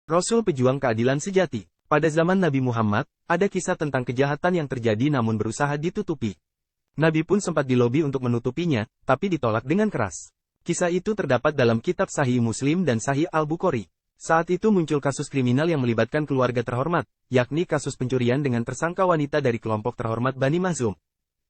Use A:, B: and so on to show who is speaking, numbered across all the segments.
A: Rasul pejuang keadilan sejati. Pada zaman Nabi Muhammad, ada kisah tentang kejahatan yang terjadi namun berusaha ditutupi. Nabi pun sempat dilobi untuk menutupinya, tapi ditolak dengan keras. Kisah itu terdapat dalam kitab Sahih Muslim dan Sahih Al-Bukhari. Saat itu muncul kasus kriminal yang melibatkan keluarga terhormat, yakni kasus pencurian dengan tersangka wanita dari kelompok terhormat Bani Makhzum.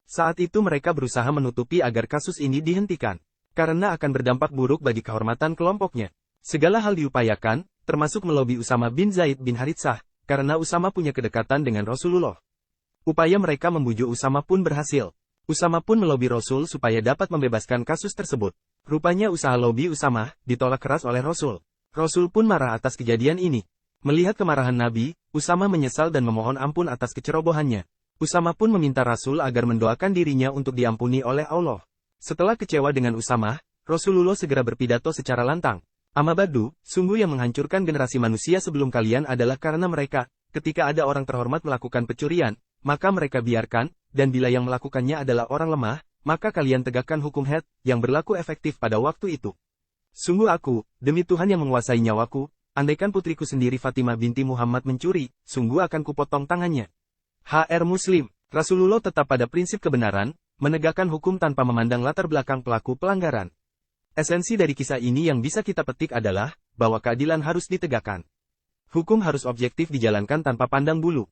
A: Saat itu mereka berusaha menutupi agar kasus ini dihentikan, karena akan berdampak buruk bagi kehormatan kelompoknya. Segala hal diupayakan, termasuk melobi Usama bin Zaid bin Haritsah, karena Usama punya kedekatan dengan Rasulullah. Upaya mereka membujuk Usama pun berhasil. Usama pun melobi Rasul supaya dapat membebaskan kasus tersebut. Rupanya usaha lobi Usama ditolak keras oleh Rasul. Rasul pun marah atas kejadian ini. Melihat kemarahan Nabi, Usama menyesal dan memohon ampun atas kecerobohannya. Usama pun meminta Rasul agar mendoakan dirinya untuk diampuni oleh Allah. Setelah kecewa dengan Usama, Rasulullah segera berpidato secara lantang. Amma ba'du, sungguh yang menghancurkan generasi manusia sebelum kalian adalah karena mereka, ketika ada orang terhormat melakukan pencurian, maka mereka biarkan, dan bila yang melakukannya adalah orang lemah, maka kalian tegakkan hukum had, yang berlaku efektif pada waktu itu. Sungguh aku, demi Tuhan yang menguasai nyawaku, andaikan putriku sendiri Fatimah binti Muhammad mencuri, sungguh akan kupotong tangannya. HR Muslim, Rasulullah tetap pada prinsip kebenaran, menegakkan hukum tanpa memandang latar belakang pelaku pelanggaran. Esensi dari kisah ini yang bisa kita petik adalah, bahwa keadilan harus ditegakkan. Hukum harus objektif dijalankan tanpa pandang bulu.